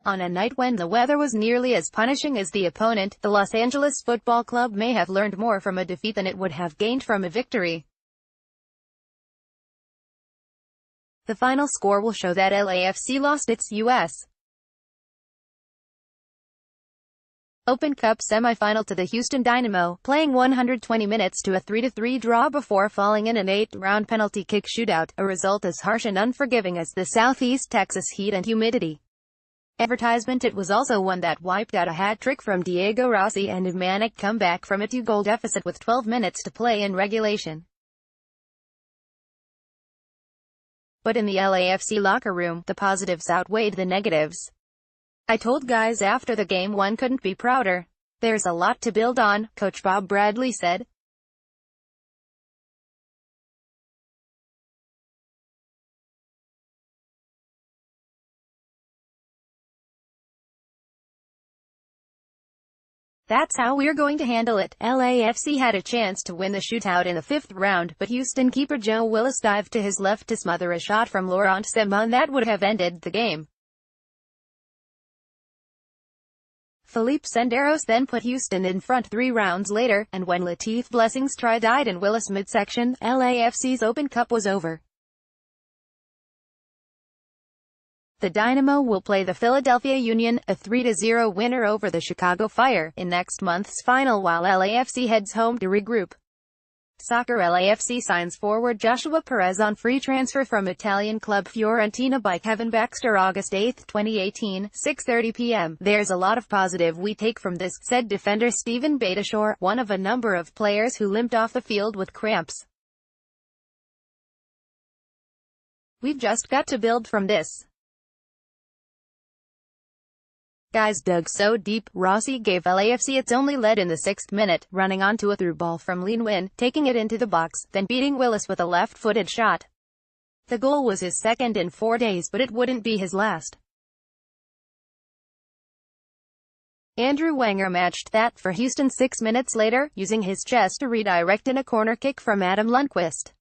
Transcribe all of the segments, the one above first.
On a night when the weather was nearly as punishing as the opponent, the Los Angeles Football Club may have learned more from a defeat than it would have gained from a victory. The final score will show that LAFC lost its U.S. Open Cup semifinal to the Houston Dynamo, playing 120 minutes to a 3-3 draw before falling in an 8-round penalty kick shootout, a result as harsh and unforgiving as the Southeast Texas heat and humidity. Advertisement. It was also one that wiped out a hat-trick from Diego Rossi and a manic comeback from a 2-goal deficit with 12 minutes to play in regulation. But in the LAFC locker room, the positives outweighed the negatives. "I told guys after the game one couldn't be prouder. There's a lot to build on," Coach Bob Bradley said. "That's how we're going to handle it." LAFC had a chance to win the shootout in the fifth round, but Houston keeper Joe Willis dived to his left to smother a shot from Laurent Ciman that would have ended the game. Felipe Senderos then put Houston in front 3 rounds later, and when Latif Blessing's try died in Willis' midsection, LAFC's Open Cup was over. The Dynamo will play the Philadelphia Union, a 3-0 winner over the Chicago Fire, in next month's final while LAFC heads home to regroup. Soccer. LAFC signs forward Joshua Perez on free transfer from Italian club Fiorentina by Kevin Baxter August 8, 2018, 6:30 p.m. "There's a lot of positive we take from this," said defender Steven Beitashour, one of a number of players who limped off the field with cramps. "We've just got to build from this. Guys dug so deep." Rossi gave LAFC its only lead in the 6th minute, running onto a through ball from Lee Nguyen, taking it into the box, then beating Willis with a left-footed shot. The goal was his second in 4 days, but it wouldn't be his last. Andrew Wenger matched that for Houston 6 minutes later, using his chest to redirect in a corner kick from Adam Lundqvist.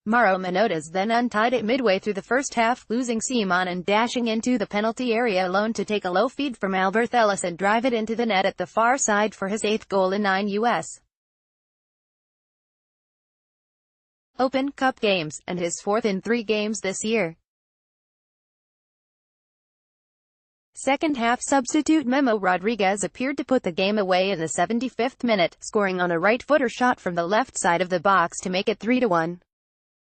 Mauro Manotas then untied it midway through the first half, losing Ciman and dashing into the penalty area alone to take a low feed from Albert Ellis and drive it into the net at the far side for his 8th goal in 9 U.S. Open Cup games, and his 4th in 3 games this year. Second half substitute Memo Rodriguez appeared to put the game away in the 75th minute, scoring on a right-footer shot from the left side of the box to make it 3-1.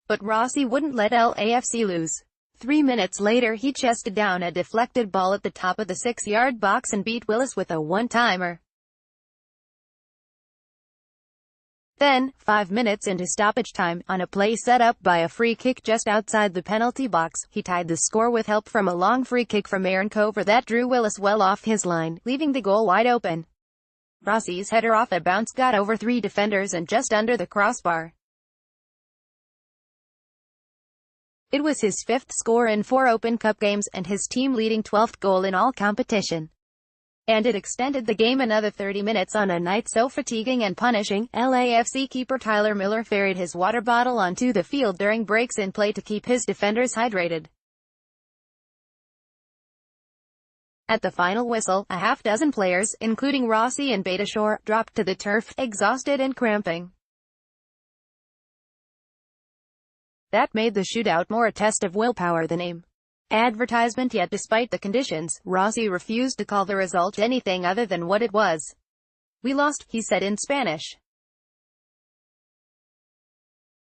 But Rossi wouldn't let LAFC lose. 3 minutes later he chested down a deflected ball at the top of the 6-yard box and beat Willis with a one-timer. Then, 5 minutes into stoppage time, on a play set up by a free kick just outside the penalty box, he tied the score with help from a long free kick from Aaron Cover that drew Willis well off his line, leaving the goal wide open. Rossi's header off a bounce got over 3 defenders and just under the crossbar. It was his 5th score in 4 Open Cup games, and his team-leading 12th goal in all competition. And it extended the game another 30 minutes on a night so fatiguing and punishing. LAFC keeper Tyler Miller ferried his water bottle onto the field during breaks in play to keep his defenders hydrated. At the final whistle, a half-dozen players, including Rossi and Beitashour, dropped to the turf, exhausted and cramping. That made the shootout more a test of willpower than aim. Advertisement. Yet despite the conditions, Rossi refused to call the result anything other than what it was. "We lost," he said in Spanish.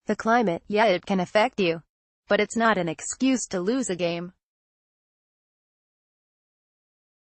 "The climate, yeah, it can affect you. But it's not an excuse to lose a game.